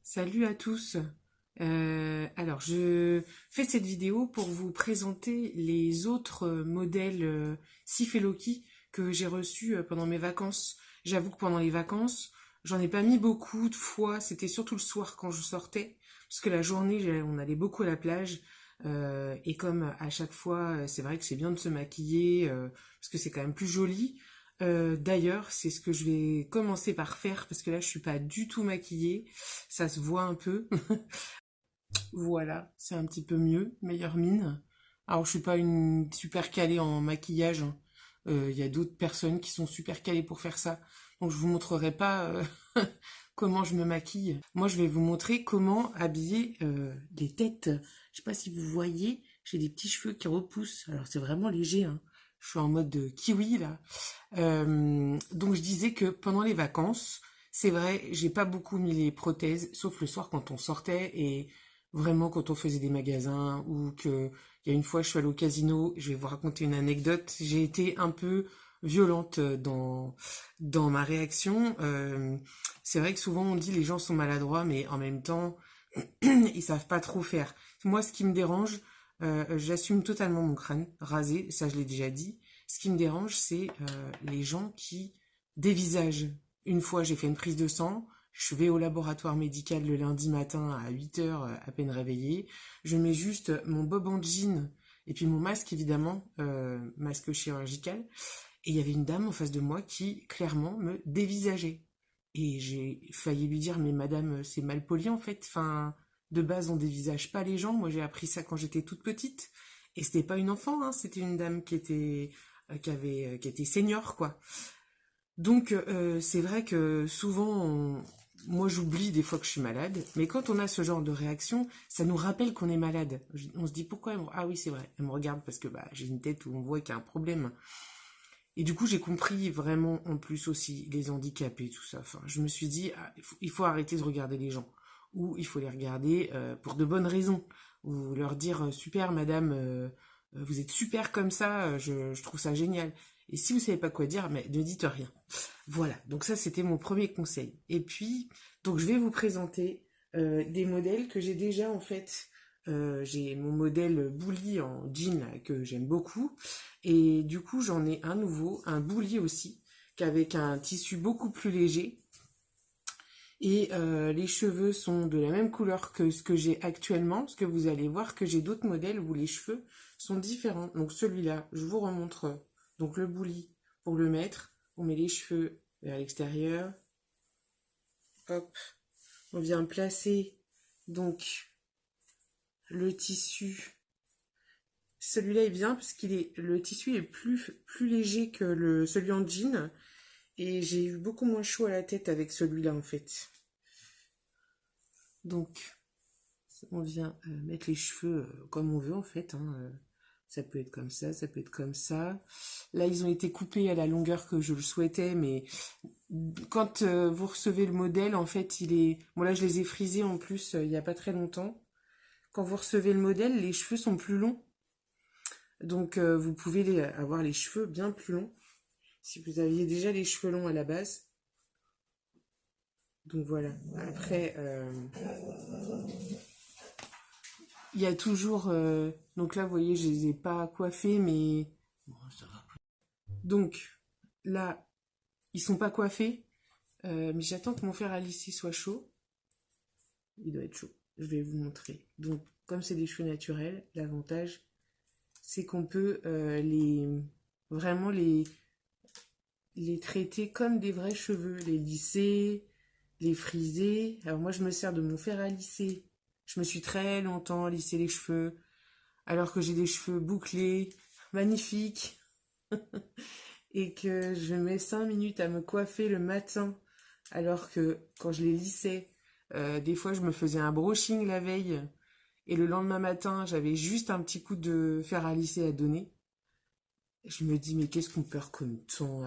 Salut à tous. Alors, je fais cette vidéo pour vous présenter les autres modèles Sif et Loki que j'ai reçus pendant mes vacances. J'avoue que pendant les vacances, j'en ai pas mis beaucoup de fois. C'était surtout le soir quand je sortais, parce que la journée, on allait beaucoup à la plage. Et comme à chaque fois, c'est vrai que c'est bien de se maquiller, parce que c'est quand même plus joli. D'ailleurs, c'est ce que je vais commencer par faire, parce que là, je suis pas du tout maquillée. Ça se voit un peu. Voilà, c'est un petit peu mieux, meilleure mine. Alors, je suis pas une super calée en maquillage, hein. Il y a d'autres personnes qui sont super calées pour faire ça. Donc, je vous montrerai pas comment je me maquille. Moi, je vais vous montrer comment habiller les têtes. Je sais pas si vous voyez, j'ai des petits cheveux qui repoussent. Alors, c'est vraiment léger, hein. Je suis en mode de kiwi là. Donc je disais que pendant les vacances, c'est vrai, j'ai pas beaucoup mis les prothèses, sauf le soir quand on sortait et vraiment quand on faisait des magasins ou que il y a une fois je suis allée au casino, je vais vous raconter une anecdote, j'ai été un peu violente dans ma réaction. C'est vrai que souvent on dit les gens sont maladroits, mais en même temps ils savent pas trop faire. Moi, ce qui me dérange, j'assume totalement mon crâne rasé, ça je l'ai déjà dit. Ce qui me dérange, c'est les gens qui dévisagent. Une fois, j'ai fait une prise de sang, je vais au laboratoire médical le lundi matin à 8 heures, à peine réveillée. Je mets juste mon bob en jean et puis mon masque, évidemment, masque chirurgical. Et il y avait une dame en face de moi qui, clairement, me dévisageait. Et j'ai failli lui dire, mais madame, c'est mal poli en fait. Enfin, de base, on dévisage pas les gens. Moi, j'ai appris ça quand j'étais toute petite. Et c'était pas une enfant, hein, c'était une dame qui était senior, quoi. Donc, c'est vrai que souvent, moi, j'oublie des fois que je suis malade. Mais quand on a ce genre de réaction, ça nous rappelle qu'on est malade. On se dit, pourquoi ah oui, c'est vrai. Elle me regarde parce que bah, j'ai une tête où on voit qu'il y a un problème. Et du coup, j'ai compris vraiment en plus aussi les handicapés, tout ça. Enfin, je me suis dit, ah, il faut arrêter de regarder les gens. Ou il faut les regarder pour de bonnes raisons. Ou leur dire, super madame, vous êtes super comme ça, je trouve ça génial. Et si vous savez pas quoi dire, mais ne dites rien. Voilà, donc ça c'était mon premier conseil. Et puis, donc je vais vous présenter des modèles que j'ai déjà en fait. J'ai mon modèle Bully en jean là, que j'aime beaucoup. Et du coup, j'en ai un nouveau, un Bully aussi, qu'avec un tissu beaucoup plus léger. Et les cheveux sont de la même couleur que ce que j'ai actuellement, parce que vous allez voir que j'ai d'autres modèles où les cheveux sont différents. Donc celui-là, je vous remontre donc le Bully pour le mettre. On met les cheveux vers l'extérieur. Hop, on vient placer donc le tissu. Celui-là est bien parce qu'il est le tissu est plus léger que celui en jean et j'ai eu beaucoup moins chaud à la tête avec celui-là en fait. Donc on vient mettre les cheveux comme on veut en fait, hein. Ça peut être comme ça peut être comme ça. Là ils ont été coupés à la longueur que je le souhaitais, mais quand vous recevez le modèle en fait il est bon, là je les ai frisés en plus il y a pas très longtemps. Quand vous recevez le modèle, les cheveux sont plus longs. Donc vous pouvez avoir les cheveux bien plus longs si vous aviez déjà les cheveux longs à la base. Donc voilà. Après, il y a toujours... donc là, vous voyez, je les ai pas coiffés, mais... Bon, ça va. Donc là, ils sont pas coiffés, mais j'attends que mon fer à lisser soit chaud. Il doit être chaud. Je vais vous montrer. Donc, comme c'est des cheveux naturels, l'avantage, c'est qu'on peut vraiment les traiter comme des vrais cheveux, les lisser, les friser. Alors moi, je me sers de mon fer à lisser. Je me suis très longtemps lissé les cheveux, alors que j'ai des cheveux bouclés, magnifiques, et que je mets 5 minutes à me coiffer le matin, alors que quand je les lissais, des fois je me faisais un brushing la veille, et le lendemain matin, j'avais juste un petit coup de fer à lisser à donner. Je me dis, mais qu'est-ce qu'on perd comme temps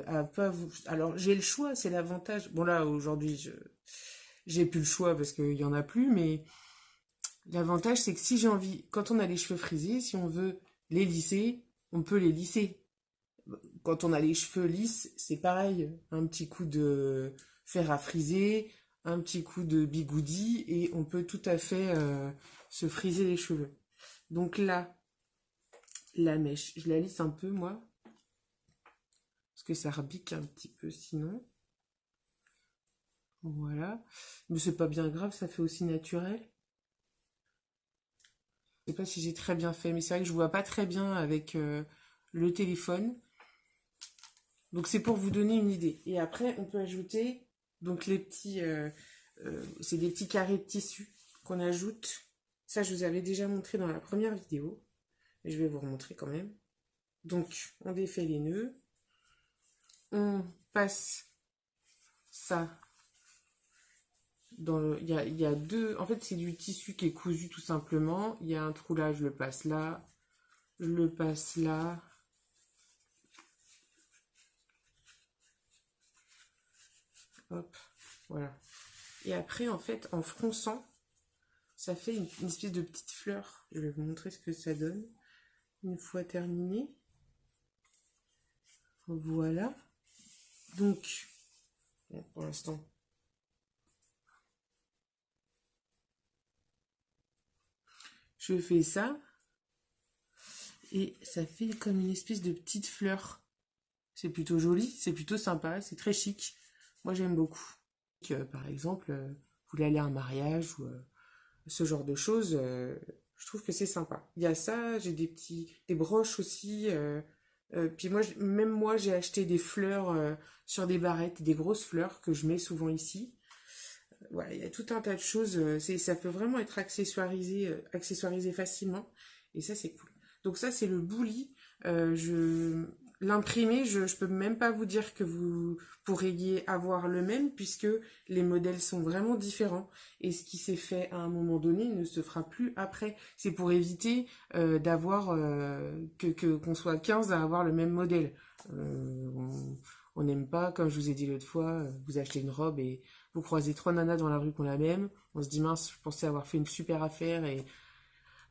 à pas vous... Alors, j'ai le choix, c'est l'avantage. Bon, là, aujourd'hui, j'ai plus le choix parce qu'il y en a plus, mais l'avantage, c'est que si j'ai envie, quand on a les cheveux frisés, si on veut les lisser, on peut les lisser. Quand on a les cheveux lisses, c'est pareil. Un petit coup de fer à friser, un petit coup de bigoudi et on peut tout à fait se friser les cheveux. Donc là, la mèche, je la lisse un peu moi, parce que ça rebique un petit peu sinon. Voilà. Mais c'est pas bien grave, ça fait aussi naturel. Je sais pas si j'ai très bien fait, mais c'est vrai que je vois pas très bien avec le téléphone. Donc c'est pour vous donner une idée. Et après, on peut ajouter donc les petits, c'est des petits carrés de tissu qu'on ajoute. Ça, je vous avais déjà montré dans la première vidéo. Et je vais vous remontrer quand même. Donc, on défait les nœuds. On passe ça dans le... Il y a deux... En fait, c'est du tissu qui est cousu tout simplement. Il y a un trou là, je le passe là. Je le passe là. Hop, voilà. Et après, en fait, en fronçant, ça fait une espèce de petite fleur. Je vais vous montrer ce que ça donne. Une fois terminé. Voilà. Donc, bon, pour l'instant, je fais ça. Et ça fait comme une espèce de petite fleur. C'est plutôt joli, c'est plutôt sympa, c'est très chic. Moi, j'aime beaucoup. Par exemple, vous voulez aller à un mariage ou ce genre de choses, je trouve que c'est sympa. Il y a ça, j'ai des broches aussi. Puis moi, même moi, j'ai acheté des fleurs sur des barrettes, des grosses fleurs que je mets souvent ici. Voilà, il y a tout un tas de choses. Ça peut vraiment être accessoirisé facilement. Et ça, c'est cool. Donc ça, c'est le bouli. L'imprimé, je peux même pas vous dire que vous pourriez avoir le même puisque les modèles sont vraiment différents. Et ce qui s'est fait à un moment donné ne se fera plus après. C'est pour éviter d'avoir qu'on soit 15 à avoir le même modèle. On n'aime pas, comme je vous ai dit l'autre fois, vous achetez une robe et vous croisez 3 nanas dans la rue qui ont la même. On se dit mince, je pensais avoir fait une super affaire et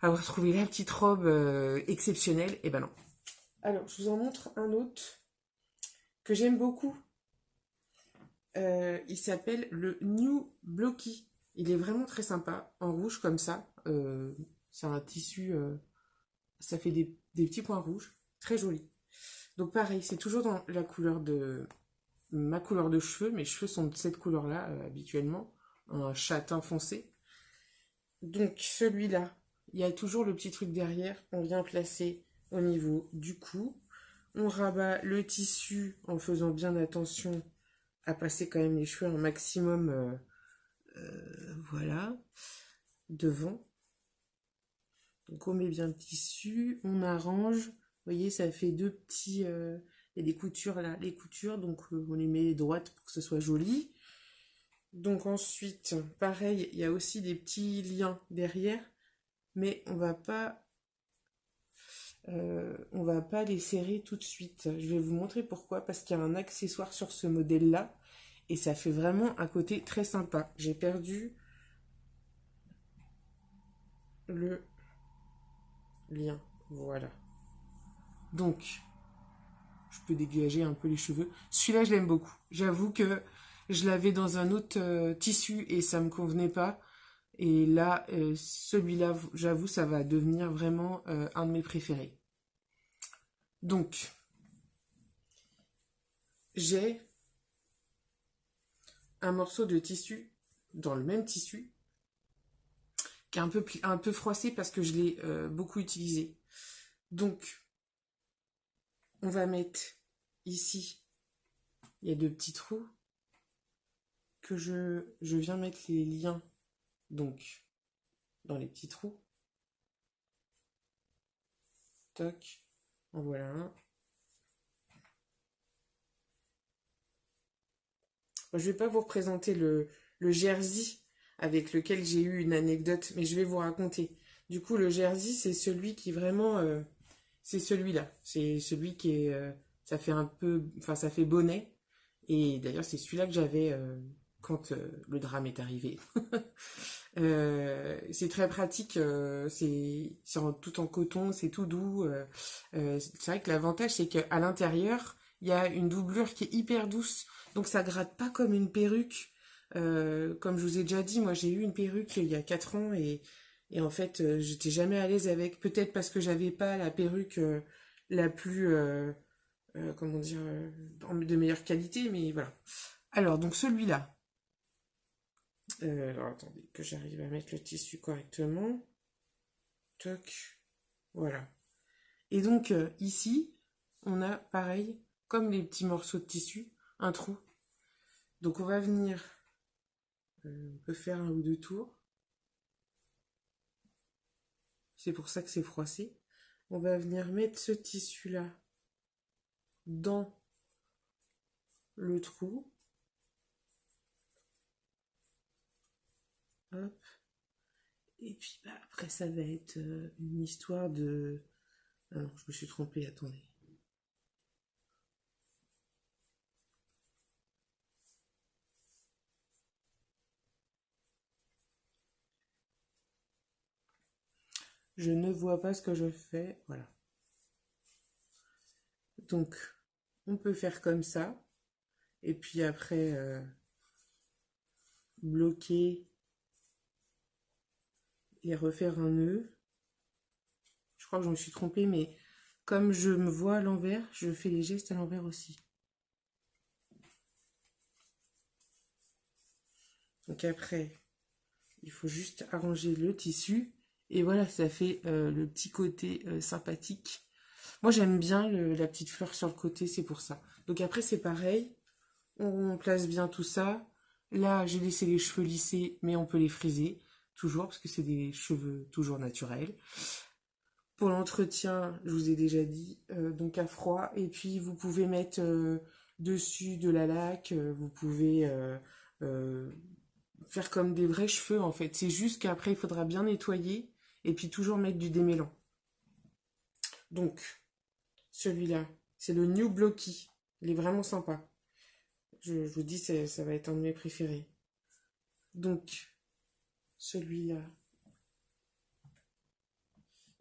avoir trouvé la petite robe exceptionnelle. Et ben non. Alors, je vous en montre un autre que j'aime beaucoup. Il s'appelle le New Blocky. Il est vraiment très sympa, en rouge comme ça. C'est un tissu, ça fait des petits points rouges, très joli. Donc pareil, c'est toujours dans la couleur de ma couleur de cheveux. Mes cheveux sont de cette couleur-là habituellement, un châtain foncé. Donc celui-là, il y a toujours le petit truc derrière. On vient placer au niveau du cou. On rabat le tissu en faisant bien attention à passer quand même les cheveux un maximum, voilà, devant. Donc on met bien le tissu, on arrange. Vous voyez, ça fait deux petits... il y a des coutures là, les coutures, donc on les met droites pour que ce soit joli. Donc ensuite, pareil, il y a aussi des petits liens derrière, mais on va pas les serrer tout de suite. Je vais vous montrer pourquoi, parce qu'il y a un accessoire sur ce modèle-là, et ça fait vraiment un côté très sympa. J'ai perdu le lien, voilà. Donc, je peux dégager un peu les cheveux. Celui-là, je l'aime beaucoup. J'avoue que je l'avais dans un autre tissu et ça me convenait pas. Et là, celui-là, j'avoue, ça va devenir vraiment un de mes préférés. Donc, j'ai un morceau de tissu dans le même tissu qui est un peu froissé parce que je l'ai beaucoup utilisé. Donc, on va mettre ici, il y a deux petits trous que je viens mettre les liens donc dans les petits trous. Toc, en voilà un. Je vais pas vous représenter le jersey avec lequel j'ai eu une anecdote, mais je vais vous raconter. Du coup, le jersey, c'est celui qui vraiment... c'est celui-là. C'est celui qui est... ça fait un peu... Enfin, ça fait bonnet. Et d'ailleurs, c'est celui-là que j'avais quand le drame est arrivé. C'est très pratique. Tout en coton, c'est tout doux. C'est vrai que l'avantage, c'est qu'à l'intérieur, il y a une doublure qui est hyper douce. Donc, ça gratte pas comme une perruque. Comme je vous ai déjà dit, moi j'ai eu une perruque il y a 4 ans et en fait j'étais jamais à l'aise avec, peut-être parce que j'avais pas la perruque la plus, comment dire, de meilleure qualité, mais voilà. Alors donc celui-là, alors attendez que j'arrive à mettre le tissu correctement. Toc, voilà. Et donc ici, on a pareil, comme les petits morceaux de tissu, un trou. Donc on va venir, on peut faire un ou deux tours. C'est pour ça que c'est froissé. On va venir mettre ce tissu-là dans le trou. Hop. Et puis bah, après ça va être une histoire de... Ah non, je me suis trompée, attendez. Je ne vois pas ce que je fais. Voilà. Donc, on peut faire comme ça. Et puis après, bloquer et refaire un nœud. Je crois que je me suis trompée, mais comme je me vois à l'envers, je fais les gestes à l'envers aussi. Donc après, il faut juste arranger le tissu. Et voilà, ça fait le petit côté sympathique. Moi, j'aime bien la petite fleur sur le côté, c'est pour ça. Donc après, c'est pareil. On place bien tout ça. Là, j'ai laissé les cheveux lissés, mais on peut les friser. Toujours, parce que c'est des cheveux toujours naturels. Pour l'entretien, je vous ai déjà dit, donc à froid. Et puis, vous pouvez mettre dessus de la laque. Vous pouvez euh, faire comme des vrais cheveux, en fait. C'est juste qu'après, il faudra bien nettoyer. Et puis, toujours mettre du démêlant. Donc, celui-là, c'est le New Blocky. Il est vraiment sympa. Je vous dis, ça va être un de mes préférés. Donc, celui-là,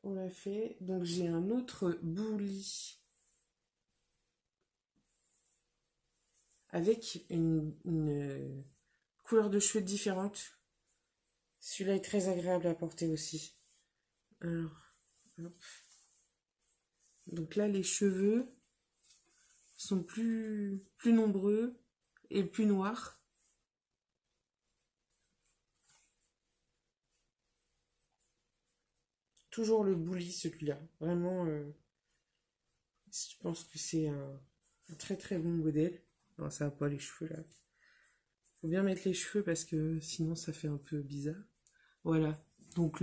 on l'a fait. Donc, j'ai un autre bouli avec une couleur de cheveux différente. Celui-là est très agréable à porter aussi. Alors, hop. Donc là, les cheveux sont plus nombreux et plus noirs. Toujours le bouli, celui-là. Vraiment, je pense que c'est un très très bon modèle. Non, ça va pas les cheveux là. Faut bien mettre les cheveux parce que sinon ça fait un peu bizarre. Voilà. Donc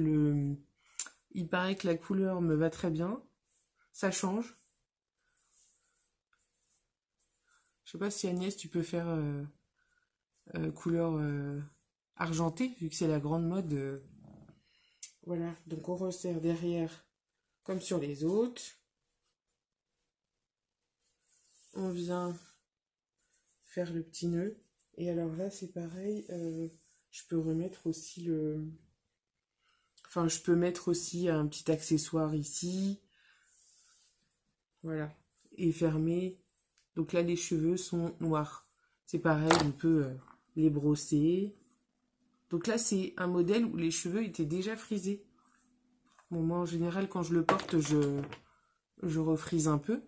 il paraît que la couleur me va très bien. Ça change. Je sais pas si Agnès, tu peux faire couleur argentée, vu que c'est la grande mode. Voilà. Donc on resserre derrière comme sur les autres. On vient faire le petit nœud. Et alors là, c'est pareil. Je peux remettre aussi le... Enfin, je peux mettre aussi un petit accessoire ici. Voilà. Et fermer. Donc là, les cheveux sont noirs. C'est pareil, on peut les brosser. Donc là, c'est un modèle où les cheveux étaient déjà frisés. Bon, moi, en général, quand je le porte, je refrise un peu.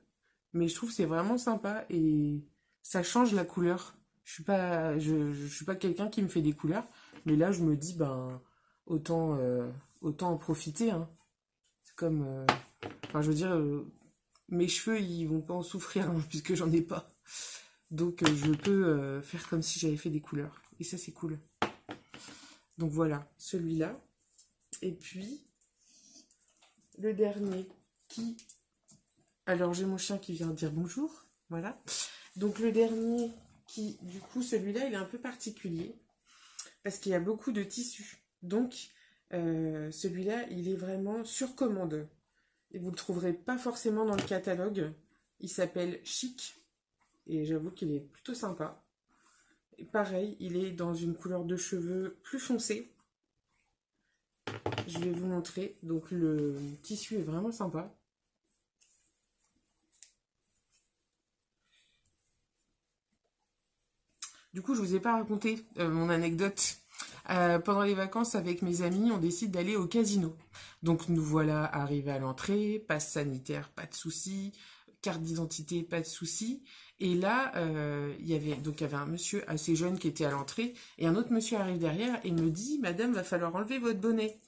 Mais je trouve que c'est vraiment sympa et ça change la couleur. Je suis pas quelqu'un qui me fait des couleurs. Mais là, je me dis, ben, autant en profiter, hein. C'est comme... enfin, je veux dire, mes cheveux, ils vont pas en souffrir, hein, puisque j'en ai pas. Donc, je peux faire comme si j'avais fait des couleurs. Et ça, c'est cool. Donc voilà, celui-là. Et puis, le dernier qui... Alors, j'ai mon chien qui vient dire bonjour. Voilà. Donc, le dernier qui, du coup, celui-là, il est un peu particulier. Parce qu'il y a beaucoup de tissus. Donc, celui-là, il est vraiment sur commande. Et vous ne le trouverez pas forcément dans le catalogue. Il s'appelle Chic. Et j'avoue qu'il est plutôt sympa. Et pareil, il est dans une couleur de cheveux plus foncée. Je vais vous montrer. Donc le tissu est vraiment sympa. Du coup, je vous ai pas raconté mon anecdote. Pendant les vacances avec mes amis, on décide d'aller au casino. Donc nous voilà arrivés à l'entrée, passe sanitaire, pas de souci, carte d'identité, pas de souci. Et là, il y avait un monsieur assez jeune qui était à l'entrée et un autre monsieur arrive derrière et me dit, Madame, va falloir enlever votre bonnet.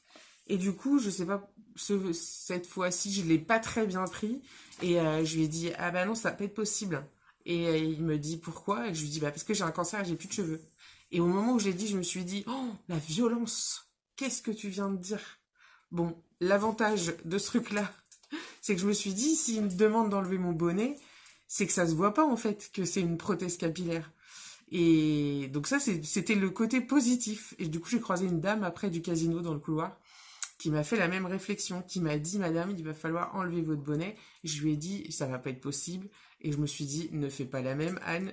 Et du coup, je sais pas, cette fois-ci, je l'ai pas très bien pris. Et je lui ai dit, ah bah non, ça va pas être possible. Et il me dit, pourquoi? Et je lui dis, bah parce que j'ai un cancer et j'ai plus de cheveux. Et au moment où je l'ai dit, je me suis dit, oh, la violence! Qu'est-ce que tu viens de dire? Bon, l'avantage de ce truc-là, c'est que je me suis dit, s'il me demande d'enlever mon bonnet, c'est que ça se voit pas en fait, que c'est une prothèse capillaire. Et donc ça, c'était le côté positif. Et du coup, j'ai croisé une dame après du casino dans le couloir qui m'a fait la même réflexion, qui m'a dit, Madame, il va falloir enlever votre bonnet. Je lui ai dit, ça va pas être possible. Et je me suis dit, ne fais pas la même, Anne.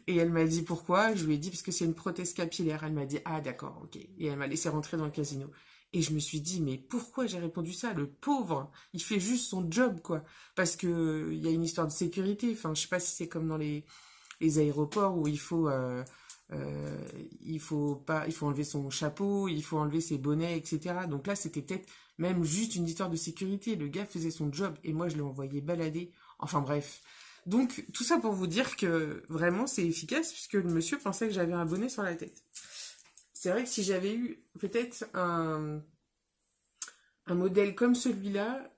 Et elle m'a dit, pourquoi? Je lui ai dit, parce que c'est une prothèse capillaire. Elle m'a dit, ah d'accord, ok. Et elle m'a laissé rentrer dans le casino. Et je me suis dit, mais pourquoi j'ai répondu ça? Le pauvre, il fait juste son job, quoi. Parce que il y a une histoire de sécurité. Enfin, je sais pas si c'est comme dans les aéroports où euh, il faut enlever son chapeau, il faut enlever ses bonnets, etc. Donc là, c'était peut-être même juste une histoire de sécurité. Le gars faisait son job et moi, je l'ai envoyé balader. Enfin bref. Donc tout ça pour vous dire que vraiment c'est efficace puisque le monsieur pensait que j'avais un bonnet sur la tête. C'est vrai que si j'avais eu peut-être un modèle comme celui-là,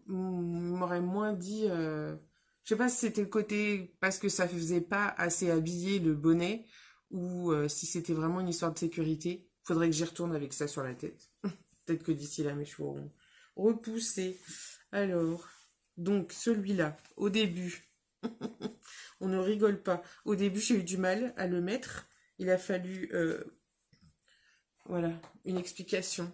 m'aurait moins dit. Je sais pas si c'était le côté parce que ça faisait pas assez habillé le bonnet ou si c'était vraiment une histoire de sécurité. Faudrait que j'y retourne avec ça sur la tête. Peut-être que d'ici là mes cheveux auront repoussé. Alors, donc celui-là, au début, on ne rigole pas. Au début, j'ai eu du mal à le mettre. Il a fallu, voilà, une explication.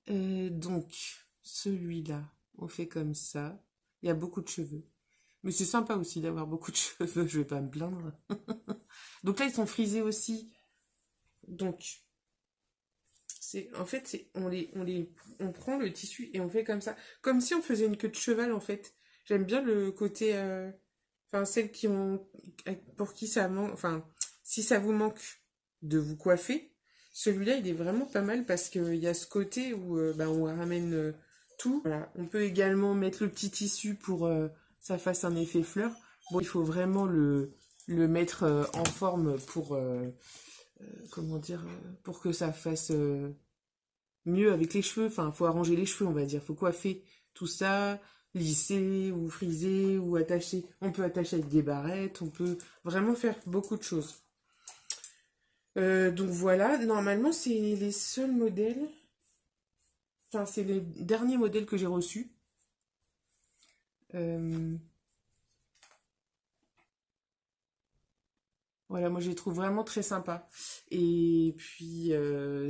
Donc, celui-là, on fait comme ça. Il y a beaucoup de cheveux. Mais c'est sympa aussi d'avoir beaucoup de cheveux, je vais pas me plaindre. Donc là, ils sont frisés aussi. Donc, en fait, on prend le tissu et on fait comme ça. Comme si on faisait une queue de cheval, en fait. J'aime bien le côté, enfin, celles qui ont, pour qui ça manque, enfin, si ça vous manque de vous coiffer, celui-là, il est vraiment pas mal parce qu'il y a ce côté où, bah, on ramène tout. Voilà. On peut également mettre le petit tissu pour ça fasse un effet fleur. Bon, il faut vraiment le mettre en forme pour, comment dire, pour que ça fasse mieux avec les cheveux. Enfin, faut arranger les cheveux, on va dire. Faut coiffer tout ça, lisser ou friser ou attacher. On peut attacher avec des barrettes, on peut vraiment faire beaucoup de choses. Donc voilà, normalement c'est les seuls modèles, enfin c'est les derniers modèles que j'ai reçus. Euh, voilà, moi je les trouve vraiment très sympas. Et puis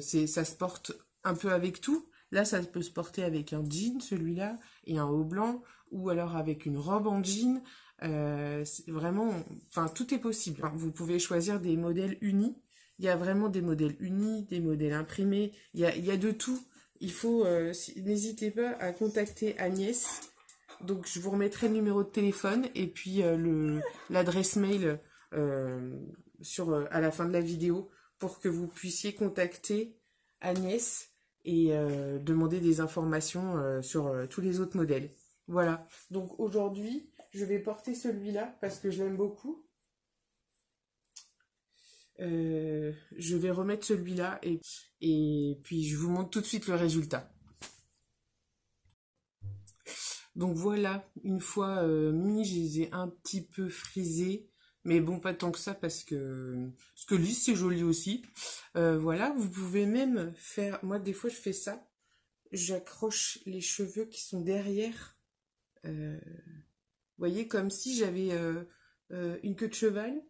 ça se porte un peu avec tout. Là, ça peut se porter avec un jean, celui-là, et un haut blanc, ou alors avec une robe en jean. C'est vraiment, enfin tout est possible. Enfin, vous pouvez choisir des modèles unis. Il y a vraiment des modèles unis, des modèles imprimés. Il y a de tout. N'hésitez pas à contacter Agnès. Donc je vous remettrai le numéro de téléphone et puis l'adresse mail à la fin de la vidéo pour que vous puissiez contacter Agnès et demander des informations sur tous les autres modèles. Voilà. Donc aujourd'hui, je vais porter celui-là parce que je l'aime beaucoup. Je vais remettre celui-là et puis je vous montre tout de suite le résultat. Donc voilà, une fois mis, je les ai un petit peu frisés. Mais bon, pas tant que ça parce que lisse, c'est joli aussi. Voilà, vous pouvez même faire... Moi, des fois, je fais ça. J'accroche les cheveux qui sont derrière. Vous voyez, comme si j'avais une queue de cheval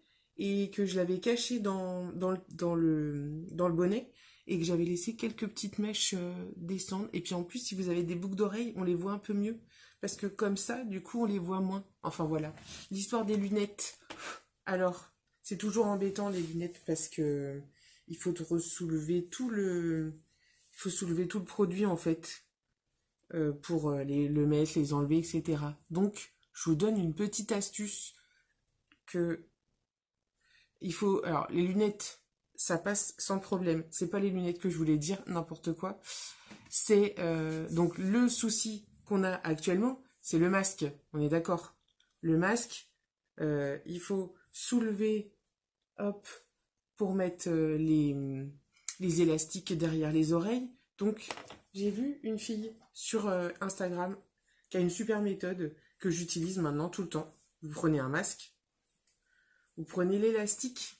et que je l'avais cachée dans le bonnet et que j'avais laissé quelques petites mèches descendre. Et puis en plus, si vous avez des boucles d'oreilles, on les voit un peu mieux. Parce que comme ça, du coup, on les voit moins. Enfin voilà. L'histoire des lunettes. Alors, c'est toujours embêtant les lunettes parce que il faut soulever il faut soulever tout le produit en fait pour le mettre, les enlever, etc. Donc, je vous donne une petite astuce que il faut... Alors, les lunettes, ça passe sans problème. C'est pas les lunettes que je voulais dire, n'importe quoi. C'est... donc, le souci qu'on a actuellement, c'est le masque. On est d'accord. Le masque, il faut soulever, hop, pour mettre les élastiques derrière les oreilles. Donc, j'ai vu une fille sur Instagram qui a une super méthode que j'utilise maintenant tout le temps. Vous prenez un masque, vous prenez l'élastique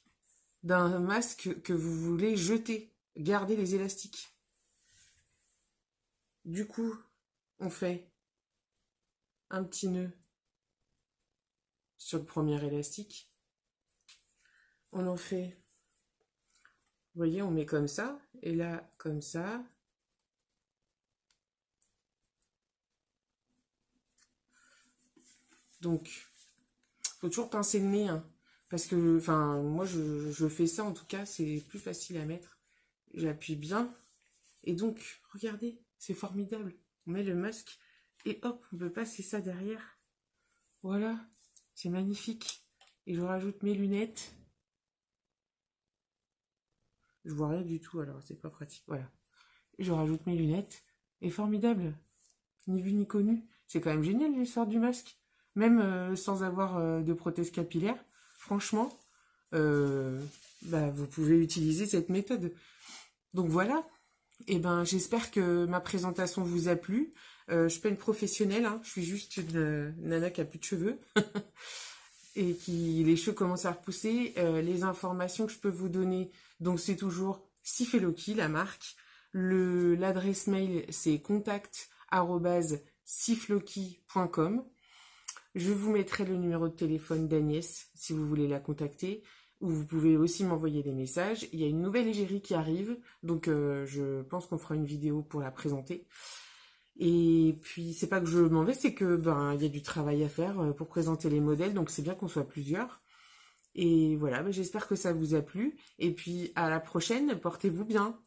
d'un masque que vous voulez jeter. Gardez les élastiques. Du coup, on fait un petit nœud sur le premier élastique. On en fait, vous voyez, on met comme ça, et là, comme ça. Donc, faut toujours pincer le nez, hein, parce que, enfin, moi, je fais ça, en tout cas, c'est plus facile à mettre. J'appuie bien, et donc, regardez, c'est formidable. On met le masque, et hop, on peut passer ça derrière. Voilà, c'est magnifique. Et je rajoute mes lunettes. Je vois rien du tout, alors c'est pas pratique. Voilà. Je rajoute mes lunettes. Et formidable. Ni vu ni connu. C'est quand même génial l'histoire du masque. Même sans avoir de prothèse capillaire. Franchement, bah, vous pouvez utiliser cette méthode. Donc voilà. Et ben j'espère que ma présentation vous a plu. Je suis pas une professionnelle, hein. Je suis juste une nana qui a plus de cheveux. Et qui les cheveux commencent à repousser. Les informations que je peux vous donner, donc c'est toujours Sifeloki, la marque. L'adresse mail, c'est contact@sifloki.com. Je vous mettrai le numéro de téléphone d'Agnès si vous voulez la contacter. Ou vous pouvez aussi m'envoyer des messages. Il y a une nouvelle égérie qui arrive, donc je pense qu'on fera une vidéo pour la présenter. Et puis c'est pas que je m'en vais, c'est que ben il y a du travail à faire pour présenter les modèles, donc c'est bien qu'on soit plusieurs. Et voilà, ben, j'espère que ça vous a plu. Et puis à la prochaine, portez-vous bien.